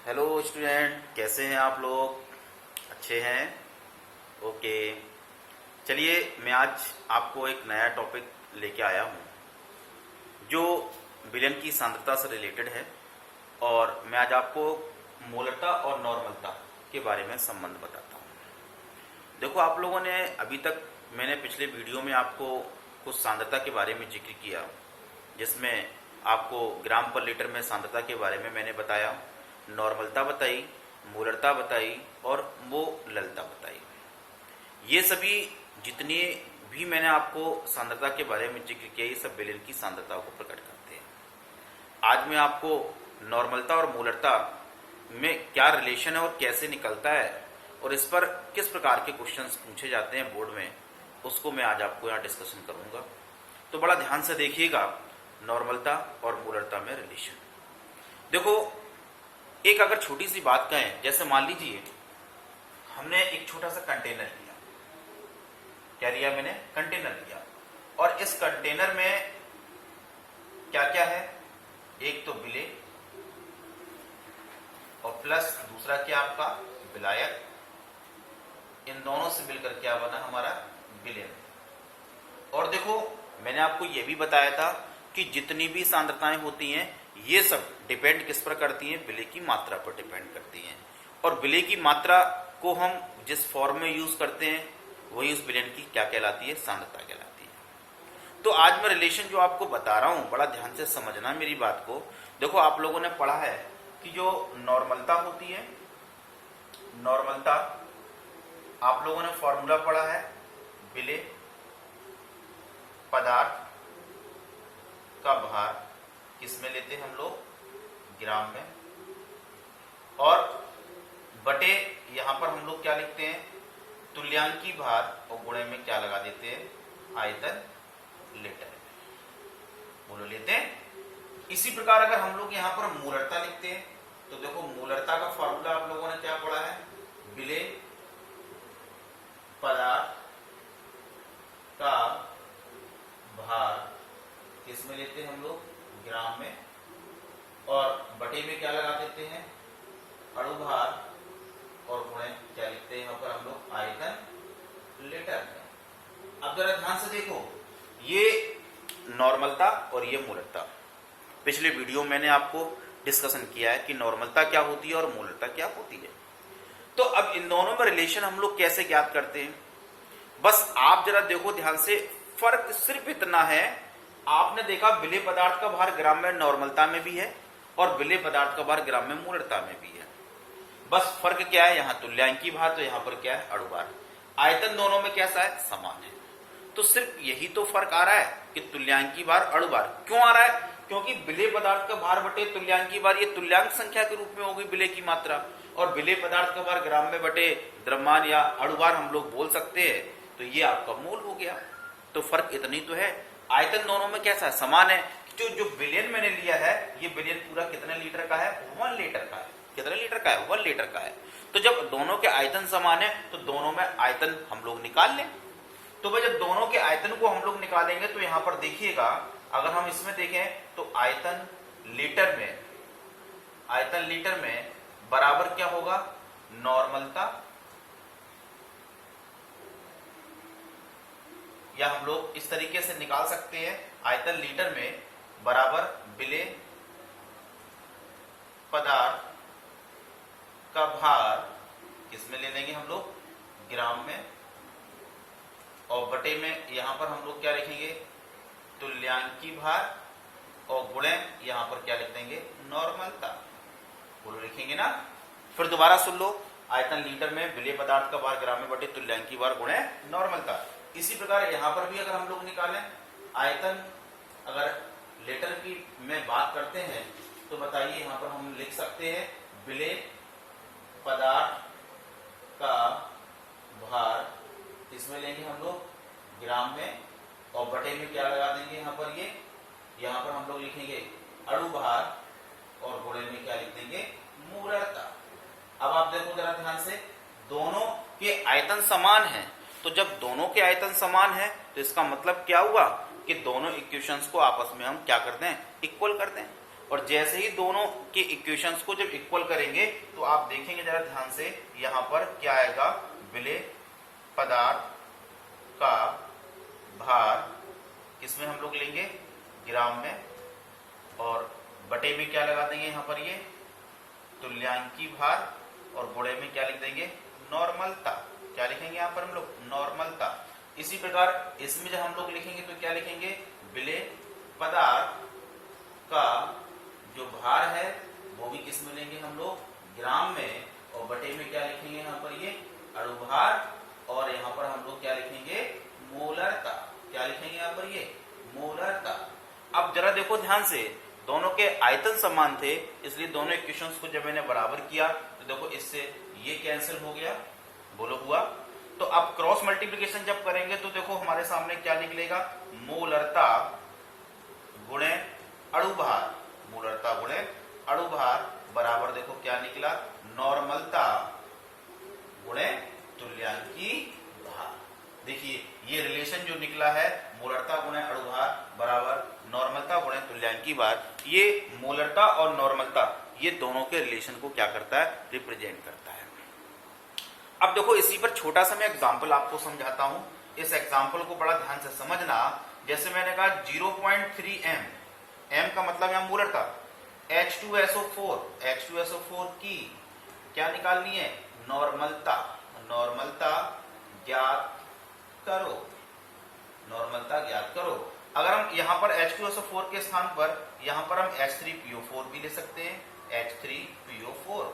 Hello student, कैसे हैं आप लोग? अच्छे हैं? ओके। चलिए, मैं आज आपको एक नया टॉपिक लेके आया हूँ जो विलयन की सांद्रता से रिलेटेड है। और मैं आज आपको मोलरता और नॉर्मलता के बारे में संबंध बताता हूँ। देखो, आप लोगों ने अभी तक, मैंने पिछले वीडियो में आपको कुछ सांद्रता के बारे में जिक्र किया, जिसमें आपको ग्राम पर लीटर में सांद्रता के बारे में मैंने बताया, नॉर्मलता बताई, मोलरता बताई और मोललता बताई। ये सभी जितने भी मैंने आपको सांद्रता के बारे में जिक्र किया, ये सब विलयन की सांद्रता को प्रकट करते हैं। आज मैं आपको नॉर्मलता और मोलरता में क्या रिलेशन है और कैसे निकलता है और इस पर किस प्रकार के क्वेश्चंस पूछे जाते हैं बोर्ड में, उसको मैं आज आपको यहाँ डिस्कशन करूंगा। तो बड़ा ध्यान से देखिएगा, नॉर्मलता और मोलरता में रिलेशन। देखो, एक अगर छोटी सी बात कहें, जैसे मान लीजिए हमने एक छोटा सा कंटेनर लिया। क्या लिया मैंने? कंटेनर लिया। और इस कंटेनर में क्या क्या है? एक तो विलेय और प्लस दूसरा क्या आपका विलायक। इन दोनों से मिलकर क्या बना हमारा? विलयन। और देखो, मैंने आपको यह भी बताया था कि जितनी भी सांद्रताएं होती हैं ये सब डिपेंड किस पर करती हैं? विलय की मात्रा पर डिपेंड करती हैं। और विलय की मात्रा को हम जिस फॉर्म में यूज करते हैं वही उस विलयन की क्या कहलाती है? सांद्रता कहलाती है। तो आज मैं रिलेशन जो आपको बता रहा हूं, बड़ा ध्यान से समझना मेरी बात को। देखो, आप लोगों ने पढ़ा है कि जो नॉर्मलता होती है, नॉर्मलता आप लोगों ने फॉर्मूला पढ़ा है, विलय पदार्थ का भार किस में लेते हैं हम लोग? ग्राम में। और बटे यहां पर हम लोग क्या लिखते हैं? तुल्यांकी भार, और गुणे में क्या लगा देते हैं? आयतन लीटर। बोलो, लेते हैं। इसी प्रकार अगर हम लोग यहां पर मोलरता लिखते हैं तो देखो, मोलरता का फॉर्मूला आप लोगों ने क्या पढ़ा है? विलय पदार्थ का भार किस में लेते हैं हम लोग? ग्राम में। और बटे में क्या लगा देते हैं? अणुभार, और गुणे क्या लिखते हैं यहां पर हम लोग? आयतन लीटर में। अब जरा ध्यान से देखो, ये नॉर्मलता और ये मोलरता। पिछले वीडियो में मैंने आपको डिस्कशन किया है कि नॉर्मलता क्या होती है और मोलरता क्या होती है। तो अब इन दोनों में रिलेशन हम लोग कैसे ज्ञात करते हैं? बस आप जरा देखो ध्यान से, फर्क सिर्फ इतना है, आपने देखा विलय पदार्थ का भार ग्राम में नॉर्मलता में भी है और विलय पदार्थ का भार ग्राम में मोलरता में भी है। बस फर्क क्या है? यहां तुल्यांकी भार, तो यहां पर क्या है? अणुभार। आयतन दोनों में कैसा है? समान है। तो सिर्फ यही तो फर्क आ रहा है कि तुल्यांकी भार अणुभार। क्यों आ रहा है? क्योंकि विलय पदार्थ का भार बटे तुल्यांकी भार, ये तुल्यांक संख्या के रूप में होगी विलय की मात्रा। और विलय पदार्थ का भार ग्राम में बटे द्रव्यमान या अणुभार हम लोग बोल सकते हैं, तो ये आपका मोल हो गया। तो फर्क इतनी तो है। आयतन दोनों में कैसा है? समान है। जो विलयन मैंने लिया है, ये विलयन पूरा कितने लीटर का है? 1 लीटर का है। कितने लीटर का है? 1 लीटर का है। तो जब दोनों के आयतन समान है तो दोनों में आयतन हम लोग निकाल लें। तो भाई, जब दोनों के आयतन को हम लोग निकालेंगे तो यहां पर देखिएगा, अगर हम इसमें देखें तो आयतन लीटर में बराबर क्या होगा? नॉर्मलता, या हम लोग इस तरीके से निकाल सकते हैं, आयतन लीटर में बराबर विलय पदार्थ का भार किस में ले लेंगे हम लोग? ग्राम में। और बटे में यहां पर हम लोग क्या लिखेंगे? तुल्यांकी भार, और गुणे यहां पर क्या लिख देंगे? नॉर्मलता। बोलो, लिखेंगे ना? फिर दोबारा सुन लो, आयतन लीटर में विलय पदार्थ का भार ग्राम में बटे तुल्यांकी भार गुणे नॉर्मलता। इसी प्रकार यहां पर भी अगर हम लोग निकालें आयतन, अगर लीटर की में बात करते हैं तो बताइए, यहां पर हम लिख सकते हैं विलय पदार्थ का भार इसमें लेंगे हम लोग? ग्राम में। और बटे में क्या लगा देंगे यहां पर? ये यहां पर हम लोग लिखेंगे अणुभार, और गुणे में क्या लिख देंगे? मोलरता। अब आप देखो जरा ध्यान से, दोनों के आयतन समान हैं। तो जब दोनों के आयतन समान है तो इसका मतलब क्या हुआ कि दोनों इक्वेशंस को आपस में हम क्या कर दें? इक्वल कर दें। और जैसे ही दोनों के इक्वेशंस को जब इक्वल करेंगे तो आप देखेंगे जरा ध्यान से, यहां पर क्या आएगा, विलेय पदार्थ का भार किसमें हम लोग लेंगे, ग्राम में, और बटे में क्या लगा देंगे यहां पर, ये तुल्यांकी भार, और गुणे में क्या लिख देंगे, नॉर्मलता। क्या लिखेंगे यहां पर हम लोग, नॉर्मलता। इसी प्रकार इसमें जब हम लोग लिखेंगे तो क्या लिखेंगे, विलेय पदार्थ का जो भार है वो भी किस में लेंगे हम लोग, ग्राम में, और बटे में क्या लिखेंगे यहाँ पर, ये अणुभार, और यहाँ पर हम लोग क्या लिखेंगे, मोलरता। क्या लिखेंगे यहाँ पर, ये मोलरता। अब जरा देखो ध्यान से, दोनों के आयतन समान थे, इसलिए दोनों इक्वेशंस को जब मैंने बराबर किया तो देखो इससे ये कैंसिल हो गया, बोलो हुआ। तो अब क्रॉस मल्टीप्लिकेशन जब करेंगे तो देखो हमारे सामने क्या निकलेगा, मोलरता गुणे अणुभार, मोलरता गुणे अणुभार बराबर देखो क्या निकला, नॉर्मलता गुणे तुल्यांकी भार। देखिए ये रिलेशन जो निकला है, मोलरता गुणे अणुभार बराबर नॉर्मलता गुणे तुल्यांकी भार, ये मोलरता और नॉर्मलता ये दोनों के रिलेशन को क्या करता है, रिप्रेजेंट करता है। अब देखो इसी पर छोटा सा मैं एग्जांपल आपको समझाता हूं, इस एग्जांपल को बड़ा ध्यान से समझना। जैसे मैंने कहा 0.3 m, m का मतलब यहां मोलरता, H2SO4, H2SO4 की क्या निकालनी है, नॉर्मलता। नॉर्मलता ज्ञात करो, नॉर्मलता ज्ञात करो। अगर हम यहां पर H2SO4 के स्थान पर यहां पर हम H3PO4 भी ले सकते हैं, H3PO4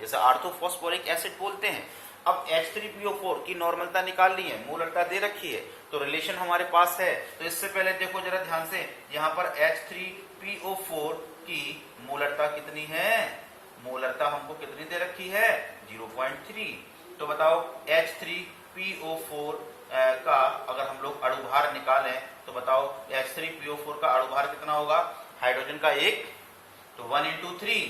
जैसे ऑर्थोफॉस्फोरिक एसिड बोलते हैं। अब H3PO4 की नॉर्मलता निकालनी है, मोलरता दे रखी है, तो रिलेशन हमारे पास है। तो इससे पहले देखो जरा ध्यान से, यहाँ पर H3PO4 की मोलरता कितनी है, मोलरता हमको कितनी दे रखी है, 0.3। तो बताओ H3PO4 का अगर हम लोग अणुभार निकालें तो बताओ H3PO4 का अणुभार कितना होगा, हाइड्रोजन का 1 तो 1 into 3,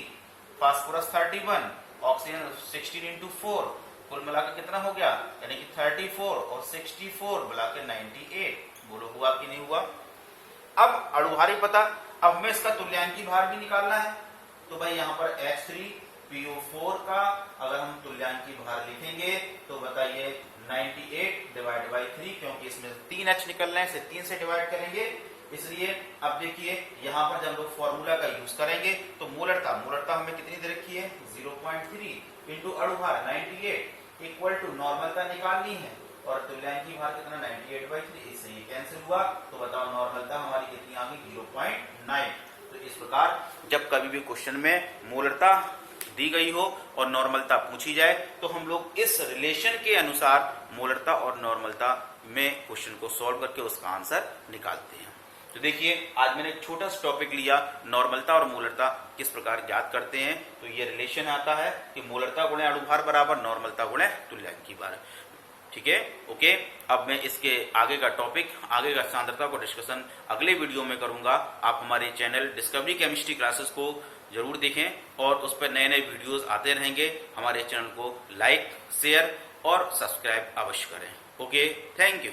फास्फोरस 31, ऑक्सीजन 16 into 4, कुल मिलाकर कितना हो गया, यानी कि 34 और 64 मिलाकर 98। बोलो हुआ कि नहीं हुआ। अब अणुभारी पता, अब हमें इसका तुल्यांकी भार भी निकालना है। तो भाई यहाँ पर H3PO4 का अगर हम तुल्यांकी भार लिखेंगे तो बताइए 98 डिवाइड बाई 3, क्योंकि इसमें 3 H निकलना है, इसे 3 से डिवाइड करेंगे। इसलिए अब देखिए यहाँ पर जब लोग फॉर्मूला का यूज करेंगे तो मोलरता हमें कितनी दे रखी है, 0.3 इंटू अणुभार 98 इक्वल टू नॉर्मलता निकालनी है, और तुल्यांकी भार कितना 98/3, इससे ये कैंसिल हुआ। तो बताओ नॉर्मलता हमारी कितनी आ गई, 0.9। तो इस प्रकार जब कभी भी क्वेश्चन में मोलरता दी गई हो और नॉर्मलता पूछी जाए तो हम लोग इस रिलेशन के अनुसार मोलरता और नॉर्मलता में क्वेश्चन को सॉल्व करके उसका आंसर निकालते हैं। तो देखिए आज मैंने एक छोटा सा टॉपिक लिया, नॉर्मलता और मोलरता किस प्रकार ज्ञात करते हैं। तो ये रिलेशन आता है कि मोलरता गुणे अणुभार बराबर नॉर्मलता गुणे तुल्यांकी भार। ठीक है, ओके। अब मैं इसके आगे का टॉपिक, आगे का सांद्रता को डिस्कशन अगले वीडियो में करूंगा। आप हमारे चैनल डिस्कवरी केमिस्ट्री क्लासेस को जरूर देखें और उस पर नए नए वीडियोस आते रहेंगे। हमारे चैनल को लाइक, शेयर और सब्सक्राइब अवश्य करें। Okay, thank you.